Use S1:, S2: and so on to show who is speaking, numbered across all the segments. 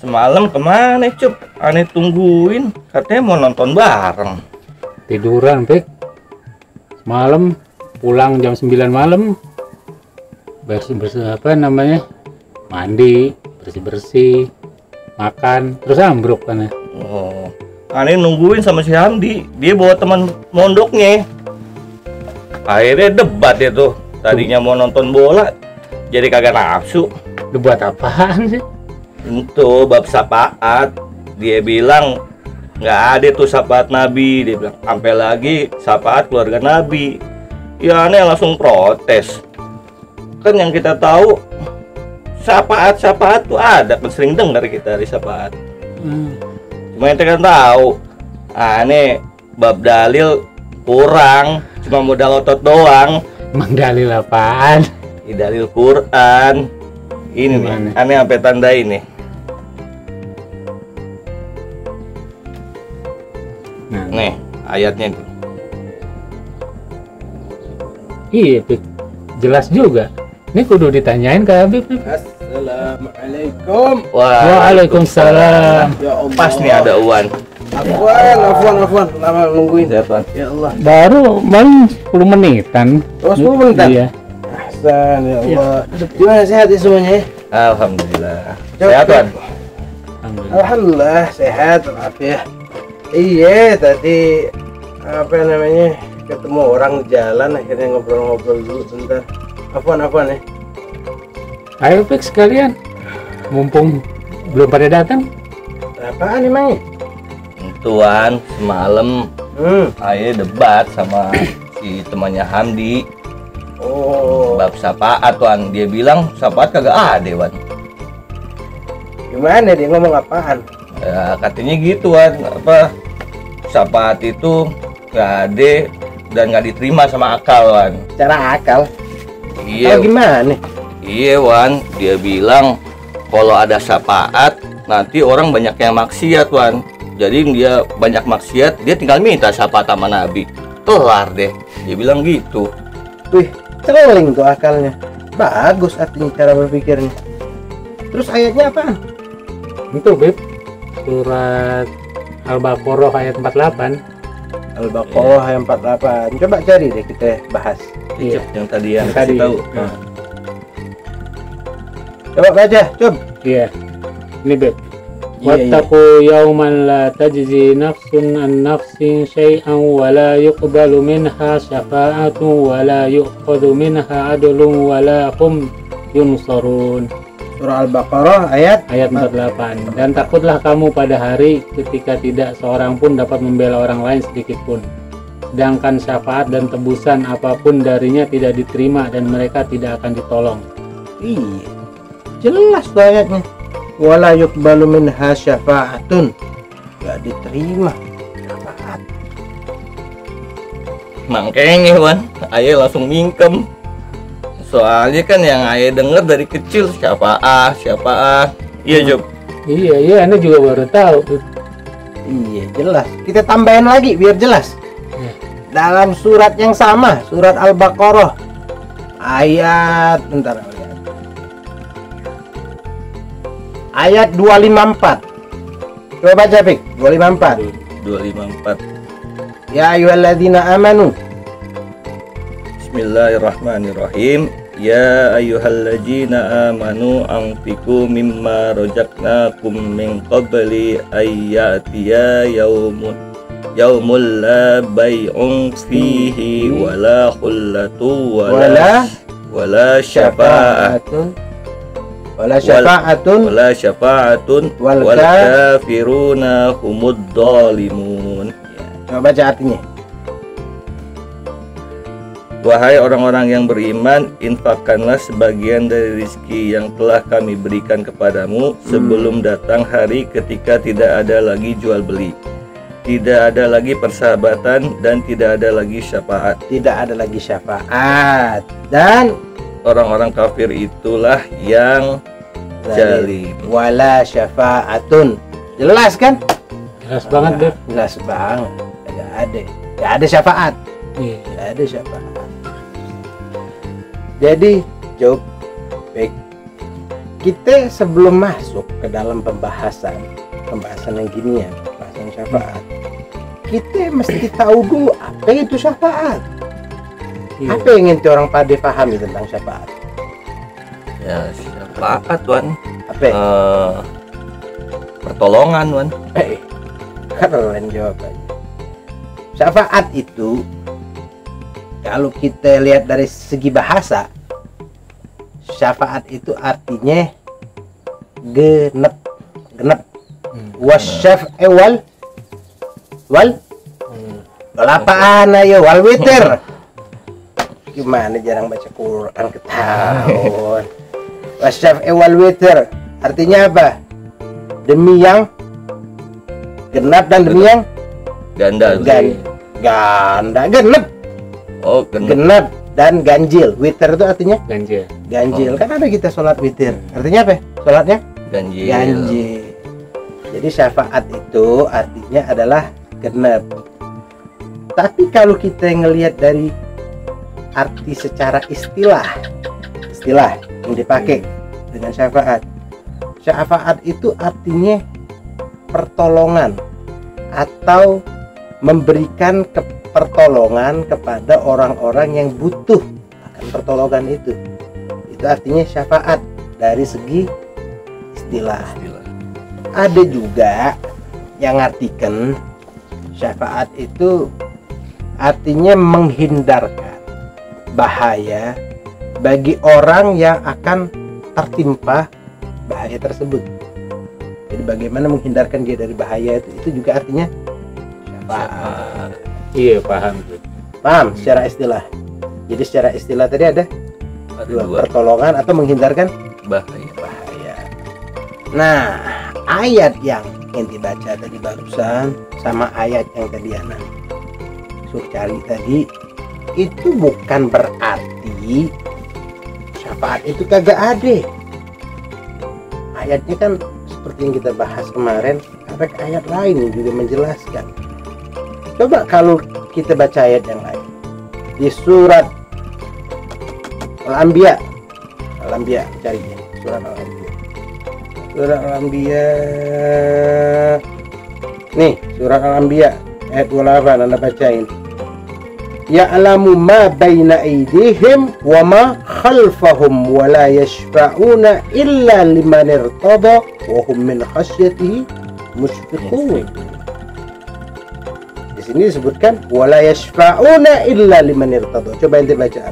S1: Semalam kemana Cup? Aneh tungguin, katanya mau nonton bareng.
S2: Tiduran, Pik. Malam pulang jam 9 malam. Bersih-bersih apa namanya? Mandi, bersih-bersih, makan, terus ambruk kan ya.
S1: Oh, aneh nungguin sama si Hamdi. Dia bawa teman mondoknya. Akhirnya debat itu. Tadinya mau nonton bola, jadi kagak nafsu.
S2: Lu buat apaan sih?
S1: Itu bab syafaat. Dia bilang nggak ada tuh syafaat Nabi. Dia bilang sampai lagi syafaat keluarga Nabi. Ya aneh langsung protes. Kan yang kita tahu syafaat tuh ada, kan sering dengar kita di syafaat. Cuma kita kan tahu aneh bab dalil kurang, cuma modal otot doang.
S2: Emang dalil apaan?
S1: Di dalil Quran. Ini nih, aneh sampai tanda ini.
S2: Nah,
S1: Nih, ayatnya itu.
S2: iya, Pik. Jelas juga. Ini kudu ditanyain ke Habib nih.
S3: Assalamualaikum.
S2: Waalaikumsalam.
S3: Ya Allah.
S1: Pas nih ada Uwan.
S3: Afwan. Lama nungguin. Ya Allah.
S2: Baru 10 menitan.
S3: Oh, 10 menitan?
S2: Iya.
S3: Ahsan, ya Allah. Gimana sehat ya semuanya?
S1: Alhamdulillah.
S3: Cuk,
S1: Sehat, Wan?
S3: Alhamdulillah sehat, ya. Iya, tadi apa namanya? Ketemu orang di jalan, akhirnya ngobrol-ngobrol dulu sebentar. Afwan ya.
S2: Ayo, Pik, sekalian. Mumpung belum pada datang.
S3: Apaan emangnya?
S1: Tuan, semalam Aye debat sama si temannya Hamdi.
S3: Oh,
S1: Bab syafaat, Wan. Dia bilang syafaat kagak ada, Wan.
S3: gimana dia ngomong apaan?
S1: Ya, katanya gitu, Wan. Apa syafaat itu nggak ada dan nggak diterima sama akal, Wan.
S3: Cara akal?
S1: Iya,
S3: Akal gimana?
S1: iya, Wan. Dia bilang kalau ada syafaat nanti orang banyak yang maksiat, Wan. Jadi dia banyak maksiat, dia tinggal minta syafaat sama Nabi. Kelar deh. Dia bilang gitu.
S3: Wih, celing tuh akalnya. Bagus artinya cara berpikirnya. Terus ayatnya apaan?
S2: Itu, Beb. Surat Al-Baqarah ayat 48.
S3: Al-Baqarah ayat 48. Coba cari deh kita bahas.
S2: Iya.
S1: Yang tadi yang
S2: Yang tadi.
S1: kasih tahu.
S2: Nah.
S3: Coba baca, coba.
S2: Iya. Ini, Beb.
S3: Iya,
S2: Wattaqu yawman la tajzi nafsun an nafsin syai'an wa la yuqbalu minha syafa'atun wa la yu'khadhu minha adlun wa la hum yunsarun.
S3: Surah Al-Baqarah ayat
S2: Ayat 48. Dan takutlah kamu pada hari ketika tidak seorang pun dapat membela orang lain sedikit pun. Sedangkan syafaat dan tebusan apapun darinya tidak diterima dan mereka tidak akan ditolong.
S3: Iya. Jelas tuh ayatnya. Wala yuqbalu minha syafa'atun. Gak diterima syafaat.
S1: Makanya, Wan, Aye langsung mingkem. Soalnya kan yang Aye denger dari kecil syafaat. Iya, Job.
S2: Iya, Anda juga baru tahu.
S3: Iya, jelas. Kita tambahin lagi biar jelas.
S2: Iya.
S3: Dalam surat yang sama, surat Al-Baqarah ayat ayat 254. Coba baca, Pik. 254.
S1: 254.
S3: Ya ayyuhalladzina amanu.
S1: Bismillahirrahmanirrahim. Ya ayyuhalladzina amanu anfiqu mimma razaqnakum min qabli ayyatiya yaumul la bai'un fihi wala khullatu wala syafa'atun
S3: Wala syafa'atun
S1: wal kafiruna humud dhalimun.
S3: Coba baca artinya.
S1: Wahai orang-orang yang beriman, infakkanlah sebagian dari rizki yang telah kami berikan kepadamu sebelum datang hari ketika tidak ada lagi jual beli, tidak ada lagi persahabatan, dan tidak ada lagi syafaat.
S3: Tidak ada lagi syafaat. Dan
S1: Orang-orang kafir itulah yang zalim.
S3: Wala syafa'atun. Jelas kan?
S2: Jelas banget, Beb.
S3: Jelas banget. Gak ada syafaat.
S2: Iya.
S3: Gak ada syafaat. Jadi, Job, baik. kita sebelum masuk ke dalam pembahasan yang ginian, pembahasan syafaat, kita mesti tahu dulu apa itu syafaat.
S2: Iya.
S3: Apa yang ingin orang pada pahami tentang syafaat?
S1: Ya, syafaat Wan.
S3: Apa?
S1: Pertolongan Wan.
S3: Keren jawabannya. Syafaat itu kalau kita lihat dari segi bahasa, syafaat itu artinya genep. Wasyaf'i wal apaan ayo wal witir. Gimana jarang baca Quran ketahuan. Wasyaf'i wal witir artinya apa? Demi yang genap dan demi yang
S1: Ganda.
S3: ganda genep.
S1: Oh, genap.
S3: Genap dan ganjil. Witir itu artinya
S2: Ganjil.
S3: ganjil.
S1: Oh.
S3: Kan ada kita sholat witir. Artinya apa? Sholatnya
S1: Ganjil.
S3: ganjil. Jadi syafaat itu artinya adalah genep. Tapi kalau kita ngelihat dari arti secara istilah yang dipakai dengan syafaat itu artinya pertolongan atau memberikan pertolongan kepada orang-orang yang butuh akan pertolongan itu. Itu artinya syafaat dari segi istilah. Ada juga yang artikan syafaat itu artinya menghindarkan bahaya bagi orang yang akan tertimpa bahaya tersebut. Jadi bagaimana menghindarkan dia dari bahaya itu juga artinya syafaat.
S2: Iya, paham tuh.
S3: Paham secara istilah. Jadi secara istilah tadi ada dua, pertolongan atau menghindarkan bahaya. Nah, ayat yang dibaca tadi barusan sama ayat yang tadi Anak suruh cari tadi itu bukan berarti syafaat itu kagak ada. Ayatnya kan seperti yang kita bahas kemarin, ada ayat lain yang juga menjelaskan. Coba kalau kita baca ayat yang lain di surat Al-Anbiya carinya surat Al-Anbiya nih, surat Al-Anbiya ayat 28 Anda bacain. Ya'lamu ma baina aydihim wa ma khalfahum wa la yashfa'una illa liman irtada wa hum min khasyatihi mushfiqun. Di sini disebutkan wa la yashfa'una illa liman irtada. Coba ente baca.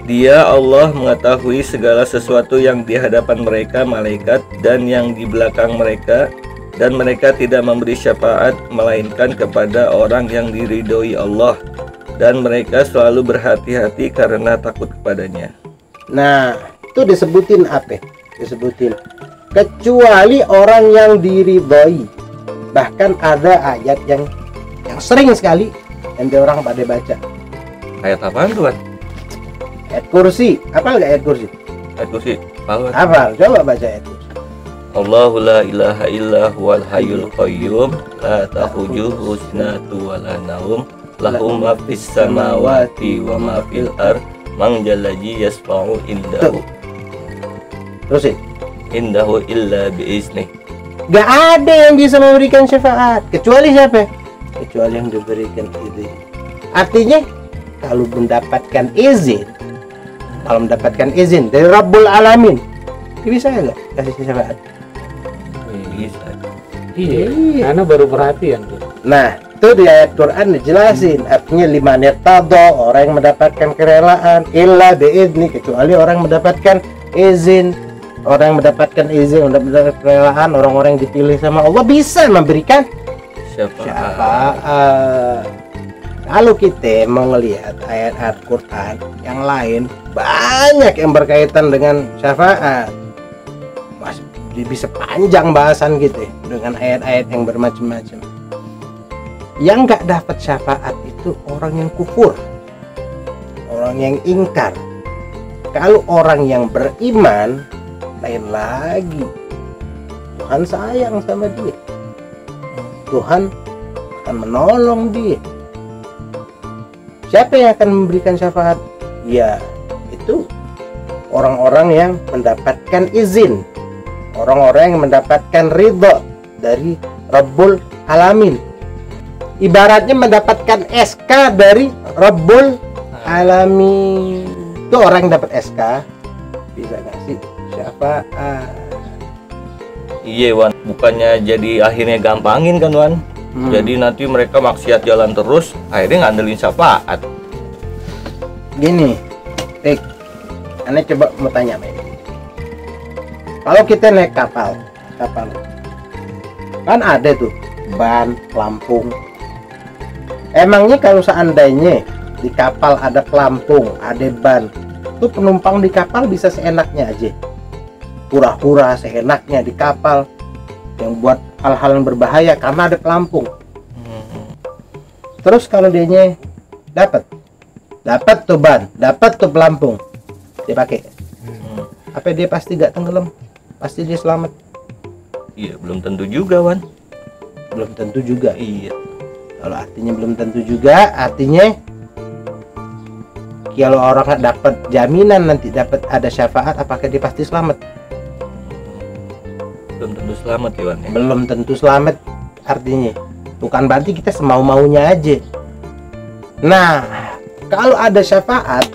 S1: Dia Allah mengetahui segala sesuatu yang di hadapan mereka malaikat dan yang di belakang mereka, dan mereka tidak memberi syafaat melainkan kepada orang yang diridhoi Allah, dan mereka selalu berhati-hati karena takut kepadanya.
S3: Nah, itu disebutin apa? Disebutin kecuali orang yang diridhoi. Bahkan ada ayat yang sering sekali yang orang pada baca.
S1: Ayat apaan tuan?
S3: Ayat kursi. Hafal nggak ayat kursi?
S1: Ayat kursi.
S3: Hafal. Coba baca ayat kursi.
S1: Allahu la ilaha illa huwal hayyul qayyum la ta'khudhuhu sinatun wa la naum lahu ma fis samawati wa ma fil ard man jallaji yasfa'u indahu
S3: Terusin.
S1: indahu illa biizni.
S3: Gak ada yang bisa memberikan syafaat kecuali siapa? Kecuali yang diberikan izin. Artinya kalau mendapatkan izin dari Rabbul Alamin, bisa nggak kasih syafaat?
S1: Bisa.
S2: Iya, karena baru perhatian tuh.
S3: Nah, itu di ayat Quran dijelasin artinya liman irtada, orang yang mendapatkan kerelaan, illa biizni, kecuali orang yang mendapatkan izin. Orang yang mendapatkan izin, mendapatkan kerelaan, orang-orang yang dipilih sama Allah bisa memberikan syafaat. Kalau kita mau ngelihat ayat-ayat Quran yang lain, banyak yang berkaitan dengan syafaat. Mas, bisa panjang bahasan gitu dengan ayat-ayat yang bermacam-macam. Yang nggak dapat syafaat itu orang yang kufur, orang yang ingkar. Kalau orang yang beriman, lain lagi. Tuhan sayang sama dia. Tuhan akan menolong dia. Siapa yang akan memberikan syafaat? Ya, itu orang-orang yang mendapatkan izin, orang-orang yang mendapatkan ridho dari Rabbul Alamin. Ibaratnya mendapatkan SK dari Rabbul Alamin. Itu orang yang dapat SK bisa ngasih syafaat.
S1: Iya Wan, bukannya jadi akhirnya gampangin kan Wan. Jadi nanti mereka maksiat jalan terus, akhirnya ngandelin syafaat.
S3: Gini, Tik, aneh coba mau tanya, Mek. Kalau kita naik kapal, kan ada tuh ban, pelampung. Emangnya kalau seandainya di kapal ada pelampung, ada ban, tuh penumpang di kapal bisa seenaknya aja, pura-pura seenaknya di kapal, yang buat hal-hal yang berbahaya karena ada pelampung. Terus kalau dianya dapat tuh ban, dapat tuh pelampung, dia pakai, apa dia pasti gak tenggelam? Pasti dia selamat?
S1: Iya, belum tentu juga Wan.
S3: Belum tentu juga.
S1: Iya.
S3: Kalau artinya belum tentu juga, artinya kalau orang dapat jaminan nanti dapat ada syafaat, apakah dia pasti selamat?
S1: Belum tentu selamat ya Wan ya?
S3: Belum tentu selamat artinya. Bukan berarti kita semau-maunya aja. Nah, kalau ada syafaat,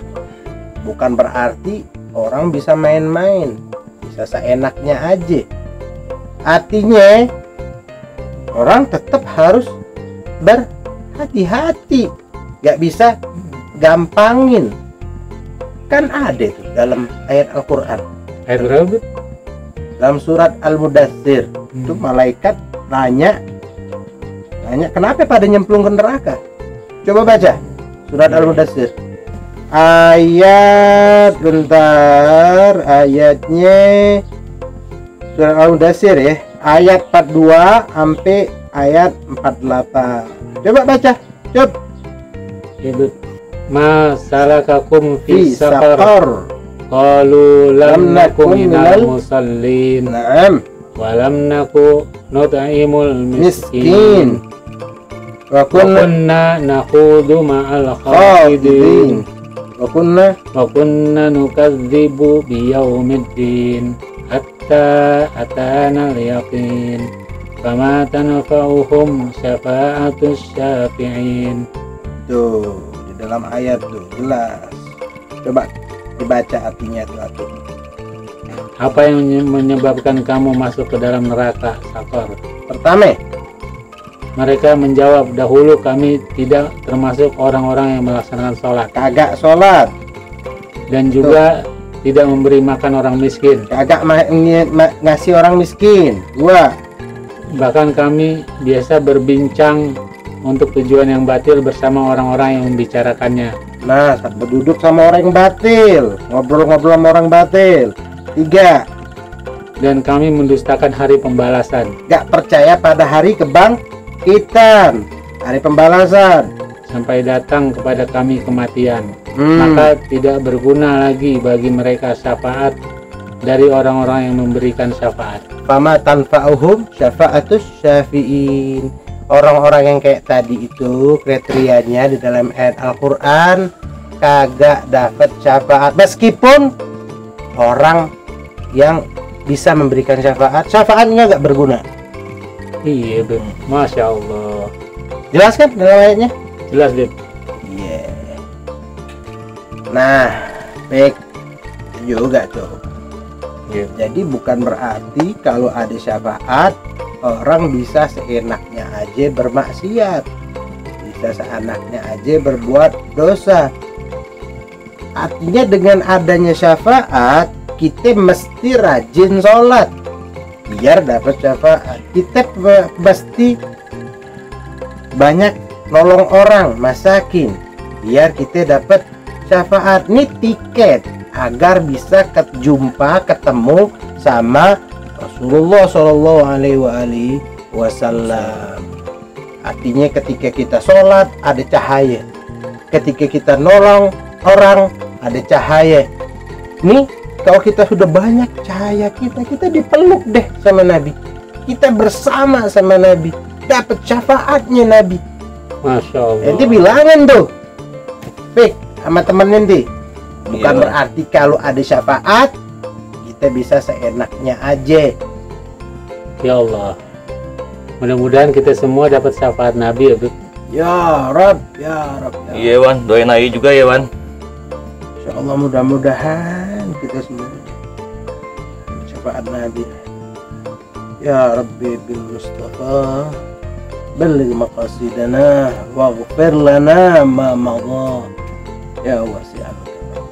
S3: bukan berarti orang bisa main-main, bisa seenaknya aja. Artinya orang tetap harus berhati-hati, gak bisa gampangin. Kan ada tuh dalam ayat Al-Quran,
S2: Ayat berapa?
S3: dalam surat Al-Mudaththir, itu malaikat nanya kenapa pada nyemplung ke neraka. Coba baca surat Al-Mudaththir ayatnya surat Al-Mudaththir ya, ayat 42 sampai ayat 48. Coba baca, coba.
S2: Ibu, ma salakakum
S3: Fi
S2: fi saqar?
S3: saqar.
S2: Qalu lam
S3: Lam
S2: nakum
S3: nakum
S2: minal
S3: minal
S2: musallin
S3: Naam.
S2: wa lam naku nut'imul miskin
S3: Miskin. Wa
S2: wa
S3: kunna
S2: kunna nakhudu ma'al
S3: khawidin.
S2: khawidin
S3: Wa kunna
S2: wa kunna nukadzibu biyaumiddin hatta atana al-yaqin fama tanfa'uhum syafa'atus syafi'in.
S3: tuh di dalam ayat tuh jelas. Coba dibaca artinya tuh artinya.
S2: Apa yang menyebabkan kamu masuk ke dalam neraka Saqar?
S3: Pertama,
S2: Mereka menjawab, dahulu kami tidak termasuk orang-orang yang melaksanakan sholat
S3: kagak sholat,
S2: dan juga tidak memberi makan orang miskin.
S3: kagak ngasih orang miskin. Dua,
S2: Bahkan kami biasa berbincang untuk tujuan yang batil bersama orang-orang yang membicarakannya.
S3: nah berduduk sama orang yang batil, ngobrol-ngobrol sama orang batil. Tiga,
S2: Dan kami mendustakan hari pembalasan
S3: gak percaya pada hari kebangkitan, hari pembalasan.
S2: sampai datang kepada kami kematian. Maka tidak berguna lagi bagi mereka syafaat dari orang-orang yang memberikan syafaat.
S3: Fama tanfa'uhum syafa'atus syafi'in. Orang-orang yang kayak tadi itu kriterianya di dalam ayat Al-Quran kagak dapat syafaat, meskipun orang yang bisa memberikan syafaatnya gak berguna.
S2: Iya, Beb. Masya Allah.
S3: Jelas kan dalam ayatnya?
S2: Jelas, Beb.
S3: Iya. Nah, baik juga tuh.
S2: Iya.
S3: Jadi bukan berarti kalau ada syafaat orang bisa seenaknya aja bermaksiat, bisa seenaknya aja berbuat dosa. Artinya dengan adanya syafaat kita mesti rajin sholat biar dapat syafaat. Kita mesti banyak nolong orang, masakin biar kita dapat syafaat. Ini tiket agar bisa ketemu sama Rasulullah Shallallahu Alaihi Wasallam. Artinya ketika kita sholat ada cahaya, ketika kita nolong orang ada cahaya. Nih kalau kita sudah banyak cahaya kita dipeluk deh sama Nabi, kita bersama sama Nabi, dapat syafaatnya Nabi.
S2: Masya Allah.
S3: Nanti bilangin tuh, Pik, sama temen nanti, Bukan
S1: Iya.
S3: berarti kalau ada syafaat kita bisa seenaknya aja.
S2: Ya Allah, mudah-mudahan kita semua dapat syafaat Nabi ya Bib.
S3: Ya Rab, ya Rab, ya.
S1: Iya Wan, doain Ai juga ya Wan.
S3: Insya Allah mudah-mudahan kita semua syafaat Nabi. Ya Rabbi bil Mustafa balligh maqasidana waghfir lana ma madha ya wasi'al karam.